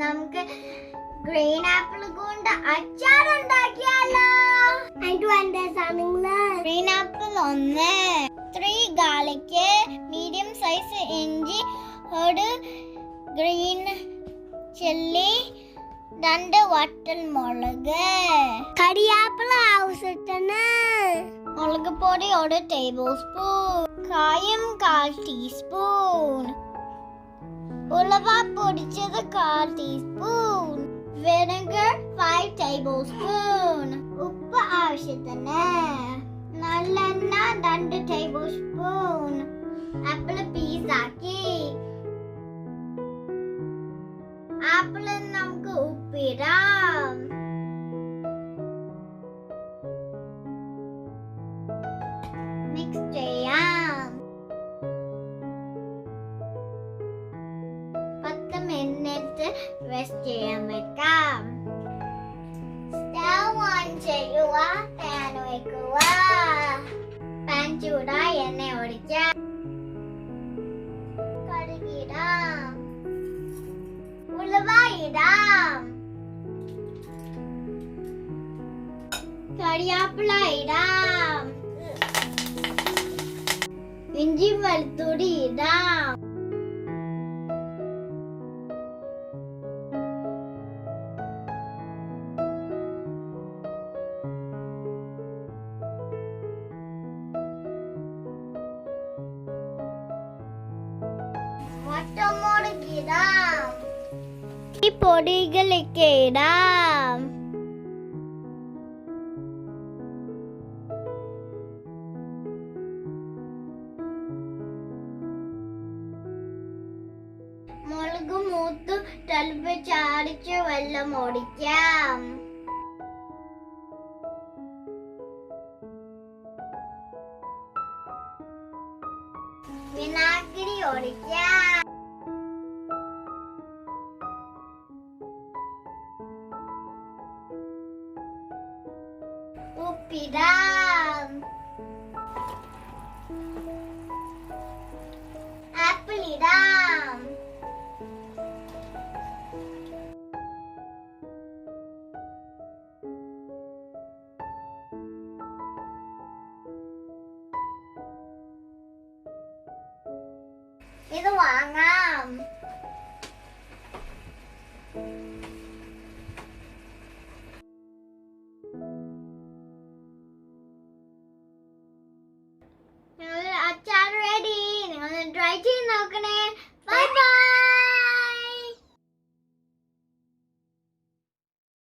നമുക്ക് green apple കൊണ്ട് അച്ചാർ ഉണ്ടാക്കിയാലോ? Green apple 1, 3 garlic, medium size ഇഞ്ചി, 1 ഗ്രീൻ ചില്ലി, 2 വറ്റൽ മുളക്, കറിവേപ്പില ആവശ്യത്തിന്, മുളക് പൊടി 1 ടേബിൾ സ്പൂൺ, കായം 1/4 ടീസ്പൂൺ, ഉലുവ പൊടിച്ചത് 1/4 ടീസ്പൂൺ, vinegar 5 ടേബിൾ സ്പൂൺ, ഉപ്പ് ആവശ്യത്തിന്, നല്ലെണ്ണ 2 ടേബിൾ സ്പൂൺ, ആപ്പിൾ പീസാക്കി. ആപ്പിളിൽ നമുക്ക് ഉപ്പിടാം. മിക്സ് ചെയ്യാം. 10 മിനിറ്റ് റെസ്റ്റ് ചെയ്യാൻ വെക്കാം. സ്റ്റവ് ഓൺ ചെയ്യുക. പാൻ വെക്കുക. പാൻ ചൂടായി എണ്ണ ഒഴിക്കാം. കടുകിടാം. ഉലുവ ഇടാം. കറിവേപ്പില ഇടാം. ഇഞ്ചി വെളുത്തുള്ളി ഇടാം. വറ്റൽമുളക് ഇടാം. ഈ പൊടികളൊക്കെ ഇടാം. മുളക് മൂത്ത് തിളപ്പിച്ചടിച്ച് വെള്ളം ഒഴിക്കാം. വിനാഗിരി ഒഴിക്കാം. ഉപ്പിടാം. ആപ്പിൾ ഇടാം. ഇത് വാങ്ങാം. അച്ചാർ റെഡി. നിങ്ങൾ ട്രൈ ചെയ്ത് നോക്കണേ.